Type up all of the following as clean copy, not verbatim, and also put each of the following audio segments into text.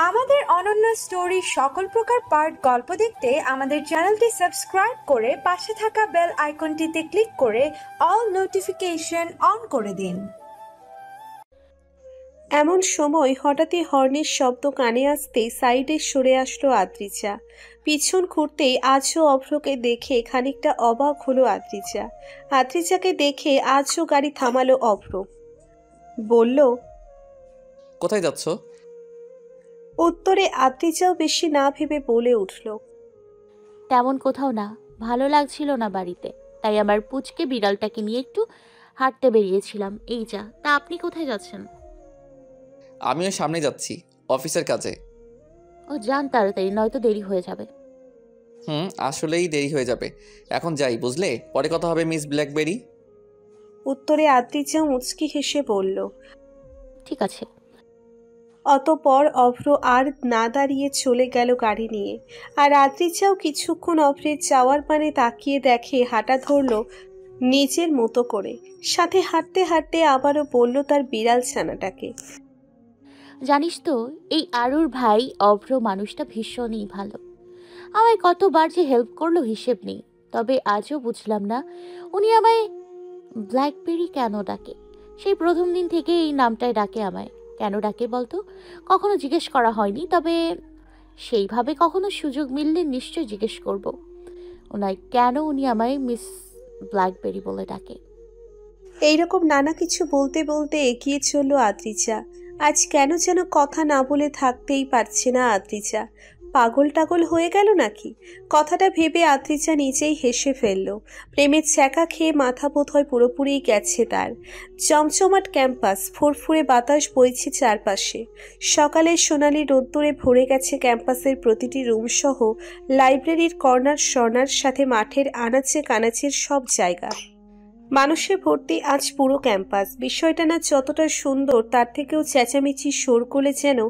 আমাদের অনন্য স্টোরি সকল প্রকার পার্ট গল্প দেখতে আমাদের চ্যানেলটি সাবস্ক্রাইব করে পাশে থাকা বেল আইকনটিতে ক্লিক করে অল নোটিফিকেশন অন করে দিন। এমন সময় হঠাৎই হর্নের শব্দ কানে আসতেই সাইডে সরে আসলো আদ্রিজা। পিছন ঘুরতেই আজও অভ্রকে দেখে খানিকটা অবাক হলো আদ্রিজা। আদ্রিজাকে দেখে আজও গাড়ি থামালো অভ্র। বলল, কোথায় যাচ্ছ? উত্তরে আদ্রিজাও বেশি না ভেবে বলে উঠল, তেমন কোথাও না, ভালো লাগছিল না বাড়িতে, তাই আমার পুচকে বিড়ালটাকে নিয়ে একটু হাঁটতে বেরিয়েছিলাম। এই যা। তা আপনি কোথায় যাচ্ছেন? আমিও সামনে যাচ্ছি, অফিসের কাজে। ও যান তাড়াতাড়ি, নয়তো দেরি হয়ে যাবে। আসলেই দেরি হয়ে যাবে। এখন যাই, বুঝলে? পরে কথা হবে মিস ব্ল্যাকবেরি। উত্তরে আদ্রিজা মুচকি হেসে বলল। ঠিক আছে। অতঃপর অভ্র আর না দাঁড়িয়ে চলে গেল গাড়ি নিয়ে। আর আদ্রিজাও কিছুক্ষণ অভ্রের যাওয়ার পানে তাকিয়ে দেখে হাঁটা ধরল নিজের মতো করে। সাথে হাঁটতে হাঁটতে আবারও বলল তার বিড়াল ছানাটাকে, জানিস তো, এই আরুর ভাই অভ্র মানুষটা ভীষণই ভালো। আমায় কতবার যে হেল্প করলো হিসেব নেই। তবে আজও বুঝলাম না উনি আমায় ব্ল্যাকবেরি কেন ডাকে। সেই প্রথম দিন থেকে এই নামটাই ডাকে আমায়। কেন ডাকে বলতো? কখনো জিজ্ঞেস করা হয়নি, তবে সেইভাবে কখনো সুযোগ মিললে নিশ্চয় জিজ্ঞেস করব ওনায় কেন উনি আমায় মিস ব্ল্যাকবেরি বলে ডাকে। এইরকম নানা কিছু বলতে বলতে এগিয়ে চলল আদ্রিজা। আজ কেন যেন কথা না বলে থাকতেই পারছে না আদ্রিজা। পাগল টাগল হয়ে গেল নাকি? কথাটা ভেবে আদ্রিজা নিজেই হেসে ফেলল। প্রেমের ছ্যাঁকা খেয়ে মাথা বোধহয় পুরোপুরি গেছে তার। চমচমাট ক্যাম্পাস, ফুরফুরে বাতাস বইছে চারপাশে। সকালের সোনালি রোদ্দুরে ভরে গেছে ক্যাম্পাসের প্রতিটি রুম সহ লাইব্রেরির কর্নার সর্নার, সাথে মাঠের আনাচে কানাচের সব জায়গা। মানুষে ভর্তি আজ পুরো ক্যাম্পাস। বিষয়টা না যতটা সুন্দর তার থেকেও চেঁচামেচি শোরগোলে যেন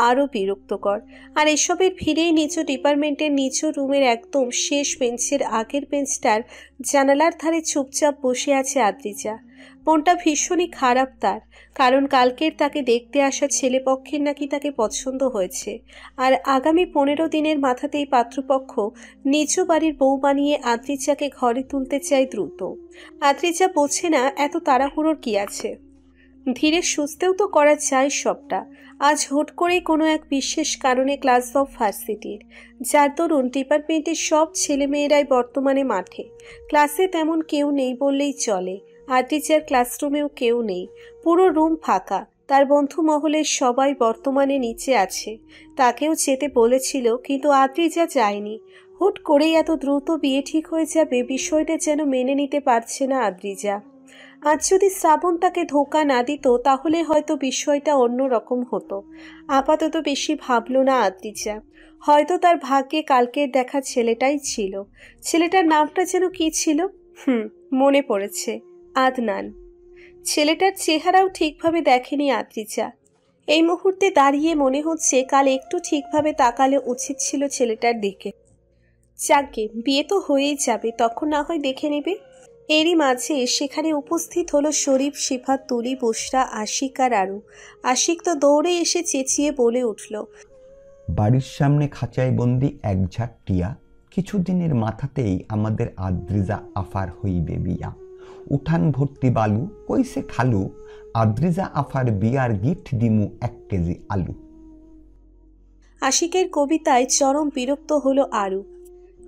আরও বিরক্তকর। আর এসবের ভিড়েই নিজ ডিপার্টমেন্টের নিজ রুমের একদম শেষ বেঞ্চের আগের বেঞ্চটার জানালার ধারে চুপচাপ বসে আছে আদ্রিজা। মনটা ভীষণই খারাপ তার, কারণ কালকের তাকে দেখতে আসা ছেলেপক্ষের নাকি তাকে পছন্দ হয়েছে। আর আগামী 15 দিনের মাথাতেই পাত্রপক্ষ নিজ বাড়ির বউ বানিয়ে আদ্রিজাকে ঘরে তুলতে চায় দ্রুত। আদ্রিজা বোঝে না এত তাড়াহুড়োর কি আছে। ধীরে সুস্থেও তো করা যায় সবটা। আজ হুট করেই কোনো এক বিশেষ কারণে ক্লাস অফ ভার্সিটির, যার দরুন ডিপার্টমেন্টের সব ছেলেমেয়েরাই বর্তমানে মাঠে। ক্লাসে তেমন কেউ নেই বললেই চলে। আদ্রিজার ক্লাসরুমেও কেউ নেই, পুরো রুম ফাঁকা। তার বন্ধু মহলের সবাই বর্তমানে নিচে আছে। তাকেও যেতে বলেছিল, কিন্তু আদ্রিজা যায়নি। হুট করেই এত দ্রুত বিয়ে ঠিক হয়ে যাবে, বিষয়টা যেন মেনে নিতে পারছে না আদ্রিজা। আজ যদি শ্রাবণ তাকে ধোঁকা না দিত তাহলে হয়তো বিষয়টা অন্য রকম হতো। আপাতত বেশি ভাবল না আদ্রিজা। হয়তো তার ভাগ্যে কালকের দেখা ছেলেটাই ছিল। ছেলেটার নামটা যেন কি ছিল? মনে পড়েছে, আদনান। ছেলেটার চেহারাও ঠিকভাবে দেখেনি আদ্রিজা। এই মুহূর্তে দাঁড়িয়ে মনে হচ্ছে কাল একটু ঠিকভাবে তাকালে উচিত ছিল ছেলেটার দিকে। যাকে বিয়ে তো হয়েই যাবে, তখন না হয় দেখে নেবে। এরই মাঝে সেখানে উপস্থিত হলো শরীফ, শিফাত, তুলি, বুশরা, আশিক আর আরু। আশিক তো দৌড়ে এসে চেঁচিয়ে বলে উঠল, বাড়ির সামনে খাঁচায় বন্দি এক ঝাঁক টিয়া, কিছুদিনের মাথাতেই আমাদের আদ্রিজা আফার হইবে বিয়া। উঠান ভর্তি বালু, কইছে খালু, আদ্রিজা আফার বিয়ার গিফট দিমু 1 কেজি আলু। আশিকের কবিতায় চরম বিরক্ত হলো আরু,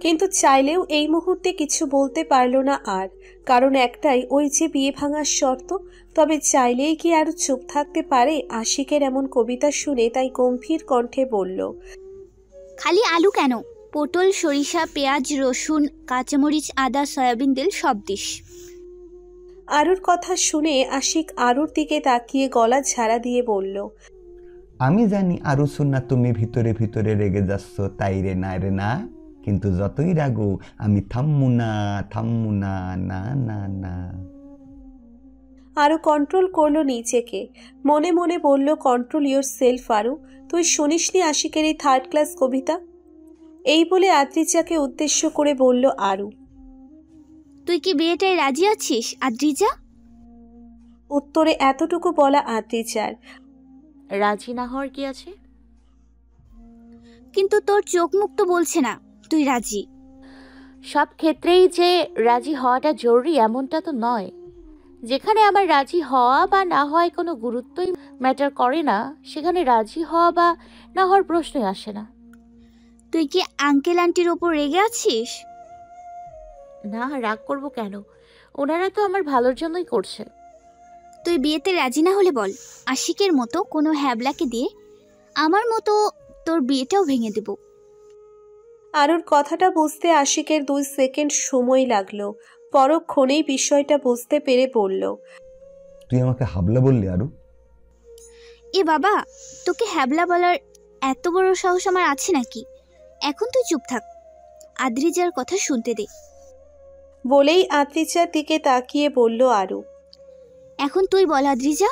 কিন্তু চাইলেও এই মুহূর্তে কিছু বলতে পারল না আর। কারণ একটাই, ওই যে বিয়ে ভাঙার শর্ত। তবে চাইলেই কি আরু চুপ থাকতে পারে আশিকের এমন কবিতা শুনে? তাই গম্ভীর কণ্ঠে বলল, খালি আলু কেন, পটল, সরিষা, পেঁয়াজ, রসুন, কাঁচামরিচ, আদা, সয়াবিন তেল সব দিস। আরুর কথা শুনে আশিক আরুর দিকে তাকিয়ে গলা ঝাড়া দিয়ে বলল, আমি জানি আরু সোনা তুমি ভিতরে ভিতরে রেগে যাচ্ছ, তাই রে না, কিন্তু যতই রাগো আমি থাম্মু না না না না। আরু কন্ট্রোল করলো নিজেকে। মনে মনে বলল, কন্ট্রোল ইয়োর সেলফ আরু। তুই শুনিসনি আশিকের এই 3rd ক্লাস কবিতা? এই বলে আদ্রিজাকে উদ্দেশ্য করে বলল আরু, তুই কি বিয়েটায় রাজি আছিস আদ্রিজা? উত্তরে এতটুকু বলা আদ্রিজার। রাজি না হওয়ার কি আছে? কিন্তু তোর চোখ মুখ তো বলছে না তুই রাজি। সব ক্ষেত্রেই যে রাজি হওয়াটা জরুরি এমনটা তো নয়। যেখানে আমার রাজি হওয়া বা না হওয়ায় কোনো গুরুত্বই ম্যাটার করে না, সেখানে রাজি হওয়া বা না হওয়ার প্রশ্নই আসে না। তুই কি আঙ্কেল আন্টির ওপর রেগে আছিস? না, রাগ করব কেন? ওনারা তো আমার ভালোর জন্যই করছে। তুই বিয়েতে রাজি না হলে বল, আশিকের মতো কোনো হ্যাবলাকে দিয়ে আমার মতো তোর বিয়েটাও ভেঙে দেব। আরুর কথাটা বুঝতে আশিকের 2 সেকেন্ড সময় লাগলো। পরক্ষণেই বিষয়টা বুঝতে পেরে বলল, তুই আমাকে হাবলা বললি আরু? এ বাবা, তোকে হ্যাবলা বলার এত বড় সাহস আমার আছে নাকি? এখন তুই চুপ থাক, আদ্রিজার কথা শুনতে দে। বলেই আদ্রিজার দিকে তাকিয়ে বলল আরু। এখন তুই বল আদ্রিজা।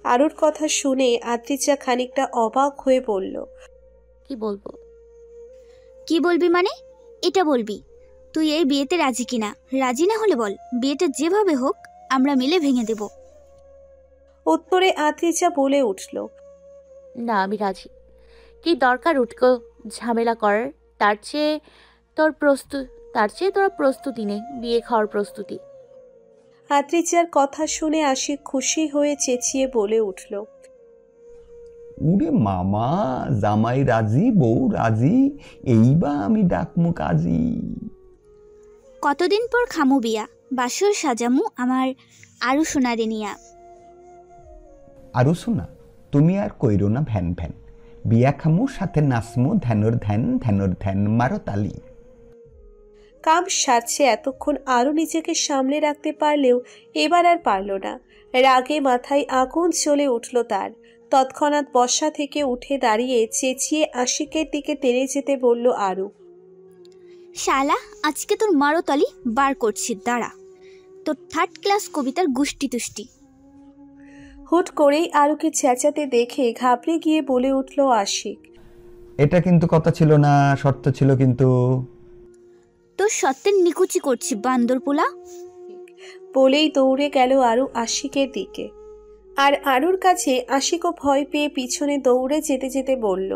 আরুর কথা শুনে আদ্রিজা খানিকটা অবাক হয়ে বলল, কি বলবো? কি বলবি মানে? এটা বলবি তুই এই বিয়েতে রাজি কিনা। রাজি না হলে বল, বিয়েটা যেভাবে হোক আমরা মিলে ভেঙে দেব। উত্তরে আদ্রিজা বলে উঠল, না, আমি রাজি। কি দরকার উটকো ঝামেলা করার? তার চেয়ে তোরা প্রস্তুতি নে, বিয়ে খাওয়ার প্রস্তুতি। আদ্রিজার কথা শুনে আশিক খুশি হয়ে চেঁচিয়ে বলে উঠল, উরে মামা, জামাই রাজি, বউ রাজি, এইবা আমি ডাকমু কাজী। কতদিন পর খামু বিয়া, বাসর সাজামু আমার আরু সোনারে নিয়া। আরু শোনা, তুমি আর কইরো না ভ্যান ভ্যান। বিয়া খামু, সাথে নাচমু, ধ্যানর ধ্যান ধ্যানর ধ্যান, মারো তালি। কাম সারছে এতক্ষণ আরও নিজেকে সামলে রাখতে পারলেও এবার আর পারল না। রাগে মাথায় আগুন জ্বলে উঠল তার। তৎক্ষণাৎ বসা থেকে উঠে দাঁড়িয়ে চেঁচিয়ে আশিকের দিকে তেড়ে যেতে বলল আরু, শালা, আজকে তোর মারোতালি বার করছি, দাঁড়া। তোর 3rd ক্লাস কবিতার গুষ্টি তুষ্টি। হুট করেই আরুকে চেঁচাতে দেখে ঘাবড়ে গিয়ে বলে উঠল আশিক, এটা কিন্তু কথা ছিল না, শর্ত ছিল কিন্তু। তোর সত্যের নিকুচি করছি বান্দর পোলা। বলেই দৌড়ে গেল আরু আশিকের দিকে। আর আরুর কাছে আশিকও ভয় পেয়ে পিছনে দৌড়ে যেতে যেতে বলল,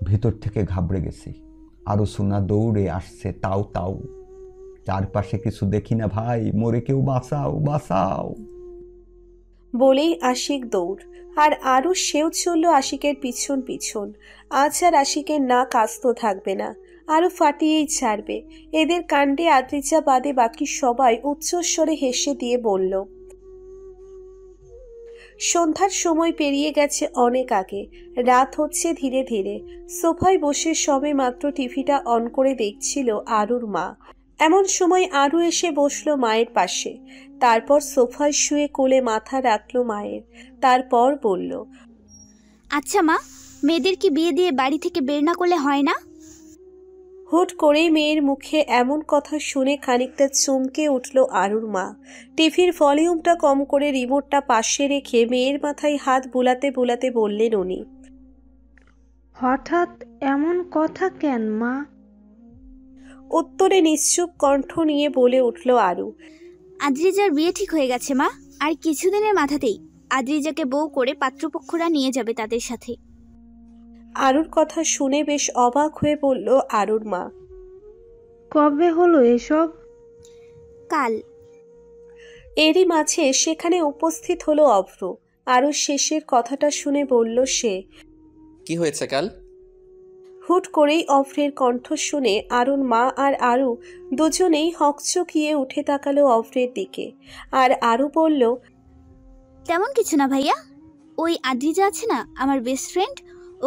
ভিতর থেকে ঘাবড়ে গেছি। আরো সোনা দৌড়ে আসছে, তাও তাও। চারপাশে কিছু দেখি না ভাই, মরে কেউ বাঁচাও বাঁচাও। বলেই আশিক দৌড়। আর আরু সেও চলল আশিকের পিছন পিছন। আজ আর আশিকের নাক আস্ত থাকবে না, আরো ফাটিয়েই ছাড়বে। এদের কাণ্ডে আদ্রিজা বাদে বাকি সবাই উচ্চস্বরে হেসে দিয়ে বলল। সন্ধ্যার সময় পেরিয়ে গেছে অনেক আগে। রাত হচ্ছে ধীরে ধীরে। সোফায় বসে সবে মাত্র টিভিটা অন করে দেখছিল আরুর মা। এমন সময় আরু এসে বসলো মায়ের পাশে। তারপর সোফায় শুয়ে কোলে মাথা রাখলো মায়ের। তারপর বলল, আচ্ছা মা, মেয়েদের কি বিয়ে দিয়ে বাড়ি থেকে বের না করলে হয় না? হুট করেই মেয়ের মুখে এমন কথা শুনে খানিকটা চমকে উঠল আরুর মা। টিভির ভলিউমটা কম করে রিমোটটা পাশে রেখে মেয়ের মাথায় হাত বুলাতে বুলাতে বললেন উনি, হঠাৎ এমন কথা কেন মা? উত্তরে নিশ্চুপ কণ্ঠ নিয়ে বলে উঠল আরু, আদ্রিজার বিয়ে ঠিক হয়ে গেছে মা। আর কিছুদিনের মাথাতেই আদ্রিজাকে বউ করে পাত্রপক্ষরা নিয়ে যাবে তাদের সাথে। আরুর কথা শুনে বেশ অবাক হয়ে বলল আরুর মা, কবে হলো এসব? কাল। এরই মাঝে সেখানে উপস্থিত হলো অভ্র। আরুর শেষের কথাটা শুনে বলল সে। কি হয়েছে কাল? হুট করেই অভ্রের কণ্ঠ শুনে আরুর মা আর আরু দুজনেই হকচকিয়ে উঠে তাকালো অভ্রের দিকে। আর আরু বলল, তেমন কিছু না ভাইয়া, ওই আদ্রিজা আছে না, আমার বেস্ট ফ্রেন্ড,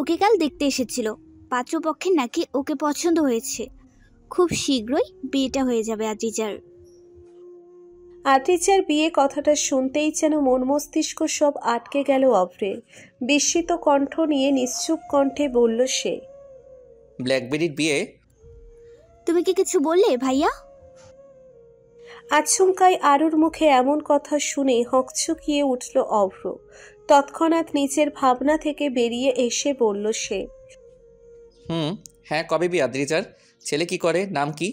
ওকে কাল দেখতে এসেছিল। পাত্রপক্ষের নাকি ওকে পছন্দ হয়েছে। খুব শীঘ্রই বিয়েটা হয়ে যাবে আদ্রিজার। আদ্রিজার বিয়ে কথাটা শুনতেই যেন মন মস্তিষ্ক সব আটকে গেল অভ্রের। বিস্মিত কণ্ঠ নিয়ে নিশ্চুপ কণ্ঠে বলল সে, ব্ল্যাকবেরির বিয়ে? তুমি কি কিছু বললে ভাইয়া? আচমকাই আরুর মুখে এমন কথা শুনে হকচকিয়ে উঠল অভ্র। তৎক্ষণাৎ নিজের ভাবনা থেকে বেরিয়ে এসে বলল সে, হ্যাঁ, কবে বিয়ে আদ্রিজার? ছেলে কি করে, নাম কি?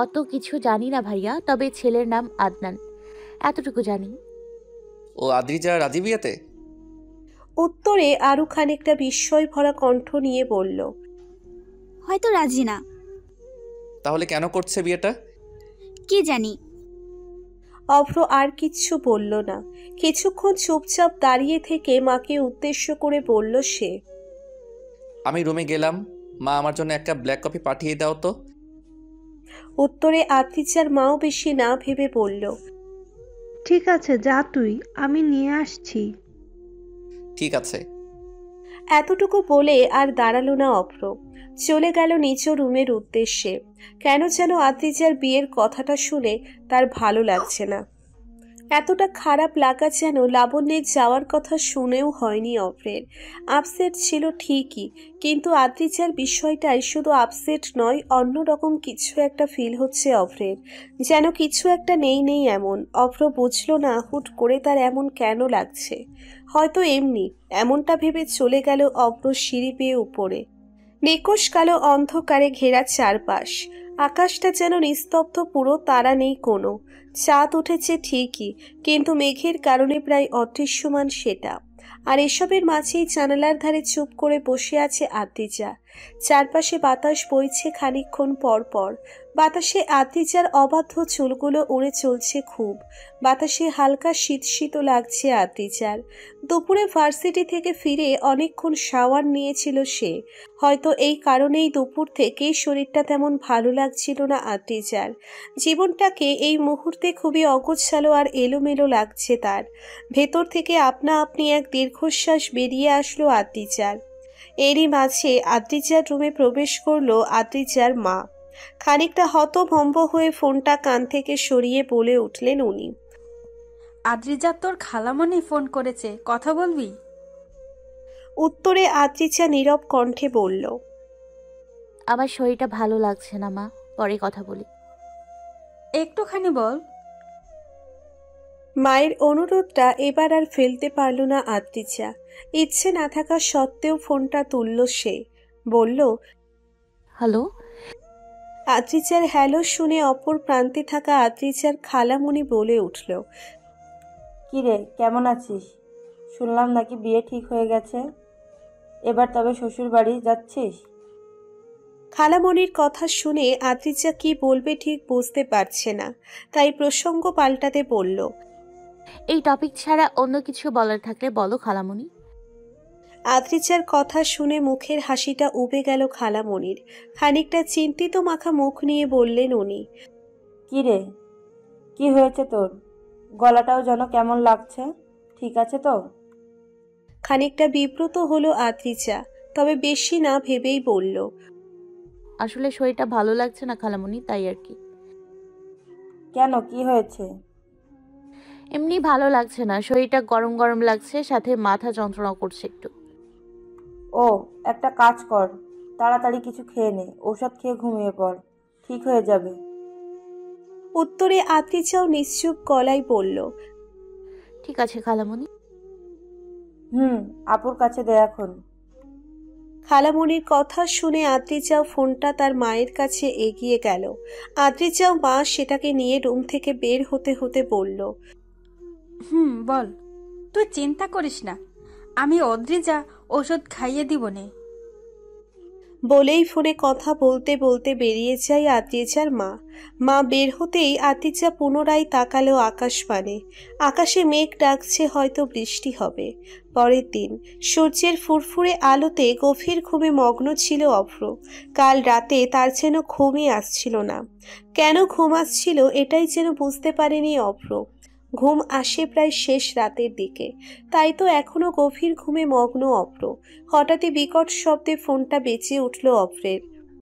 অত কিছু জানি না ভাইয়া, তবে ছেলের নাম আদনান। এতটুকু জানি। ও আদ্রিজা রাজি বিয়েতে? উত্তরে আরও খানিকটা বিস্ময় ভরা কণ্ঠ নিয়ে বলল, হয়তো রাজি না। তাহলে কেন করছে বিয়েটা? কি জানি। অভ্র আর কিচ্ছু বলল না। কিছুক্ষণ চুপচাপ দাঁড়িয়ে থেকে মাকে উদ্দেশ্য করে বলল সে, আমি রুমে গেলাম, মা আমার জন্য একটা ব্ল্যাক কফি পাঠিয়ে দাও তো। উত্তরে আদ্রিজার মাও বেশি না ভেবে বলল, ঠিক আছে, যা তুই, আমি নিয়ে আসছি। ঠিক আছে। এতটুকু বলে আর দাঁড়ালো না অভ্র, চলে গেল নিজ রুমের উদ্দেশ্যে। কেন যেন আদ্রিজার বিয়ের কথাটা শুনে তার ভালো লাগছে না। এতটা খারাপ লাগা যেন লাবণ্যের যাওয়ার কথা শুনেও হয়নি অভ্রের। আপসেট ছিল ঠিকই, কিন্তু আদ্রিজার বিষয়টাই শুধু আপসেট নয়, অন্যরকম কিছু একটা ফিল হচ্ছে অভ্রের। যেন কিছু একটা নেই নেই এমন। অভ্র বুঝলো না হুট করে তার এমন কেন লাগছে। হয়তো এমনি, এমনটা ভেবে চলে গেল অভ্র সিঁড়ি বেয়ে উপরে। নিকোষ কালো অন্ধকারে ঘেরা চারপাশ। আকাশটা যেন নিস্তব্ধ, পুরো তারা নেই কোনো। চাঁদ উঠেছে ঠিকই, কিন্তু মেঘের কারণে প্রায় অদৃশ্যমান সেটা। আর এসবের মাঝেই জানালার ধারে চুপ করে বসে আছে আদ্রিজা। চারপাশে বাতাস বইছে খানিকক্ষণ পর পর। বাতাসে আদ্রিজার অবাধ্য চুলগুলো উড়ে চলছে খুব। বাতাসে হালকা শীত শীত লাগছে আদ্রিজার। দুপুরে ভার্সিটি থেকে ফিরে অনেকক্ষণ শাওয়ার নিয়েছিল সে। হয়তো এই কারণেই দুপুর থেকেই শরীরটা তেমন ভালো লাগছিল না আদ্রিজার। জীবনটাকে এই মুহূর্তে খুবই অগোছালো আর এলোমেলো লাগছে তার। ভেতর থেকে আপনা আপনি এক দীর্ঘশ্বাস বেরিয়ে আসলো আদ্রিজার। এরই মাঝে আদ্রিজার রুমে প্রবেশ করলো আদ্রিজার মা। খানিকটা হতভম্ব হয়ে ফোনটা কান থেকে সরিয়ে বলে উঠলেন উনি, আদ্রিজা, তোর খালামণি ফোন করেছে, কথা বলবি? উত্তরে আদ্রিজা নীরব কণ্ঠে বলল, আমার শরীরটা ভালো লাগছে না মা, পরে কথা বলি। একটুখানি বল। মায়ের অনুরোধটা এবার আর ফেলতে পারল না আদ্রিজা। ইচ্ছে না থাকা সত্ত্বেও ফোনটা তুলল সে। বলল, হ্যালো। আদ্রিজার হ্যালো শুনে অপর প্রান্তে থাকা আদ্রিজার খালামণি বলে উঠল, কিরে, কেমন আছিস? শুনলাম নাকি বিয়ে ঠিক হয়ে গেছে, এবার তবে শ্বশুর বাড়ি যাচ্ছিস? খালামণির কথা শুনে আদ্রিজা কি বলবে ঠিক বুঝতে পারছে না, তাই প্রসঙ্গ পাল্টাতে বলল, এই টপিক ছাড়া অন্য কিছু বলার থাকলে বলো খালামণি। আদ্রিজার কথা শুনে মুখের হাসিটা উবে গেল খালামণির। খানিকটা চিন্তিত মাখা মুখ নিয়ে বললেন উনি, কিরে, কি হয়েছে তোর? গলাটাও যেন কেমন লাগছে, ঠিক আছে তো? খানিকটা বিব্রত হলো আদ্রিজা, তবে বেশি না ভেবেই বলল, আসলে শরীরটা ভালো লাগছে না খালামণি, তাই আর কি। কেন, কি হয়েছে? এমনি ভালো লাগছে না, শরীরটা গরম গরম লাগছে, সাথে মাথা যন্ত্রণা করছে একটু। ও, একটা কাজ কর, তাড়াতাড়ি কিছু খেয়ে নে, ঔষধ খেয়ে ঘুমিয়ে পড়, ঠিক হয়ে যাবে। উত্তরে আদ্রিজাও নিশ্চুপ গলায় বলল, ঠিক আছে খালামণি। আপুর কাছে দে এখন। খালামণির কথা শুনে আদ্রিজাও ফোনটা তার মায়ের কাছে এগিয়ে গেল। আদ্রিজাও মা সেটাকে নিয়ে রুম থেকে বের হতে হতে বলল, বল। তুই চিন্তা করিস না, আমি অদ্রিজা ওষুধ খাইয়ে দিব নে। বলেই ফোনে কথা বলতে বলতে বেরিয়ে যায় আদ্রিজার মা। মা বের হতেই আদ্রিজা পুনরায় তাকালো আকাশপানে। আকাশে মেঘ ডাকছে, হয়তো বৃষ্টি হবে। পরের দিন সূর্যের ফুরফুরে আলোতে গভীর ঘুমে মগ্ন ছিল অভ্র। কাল রাতে তার যেন ঘুমই আসছিল না। কেন ঘুম আসছিল এটাই যেন বুঝতে পারেনি অভ্র। ঘুম আসে প্রায় শেষ রাতের দিকে, তাই তো এখনো গভীর ঘুমে মগ্ন অভ্র। হঠাৎই বিকট শব্দে ফোনটা বেজে উঠল অভ্রের।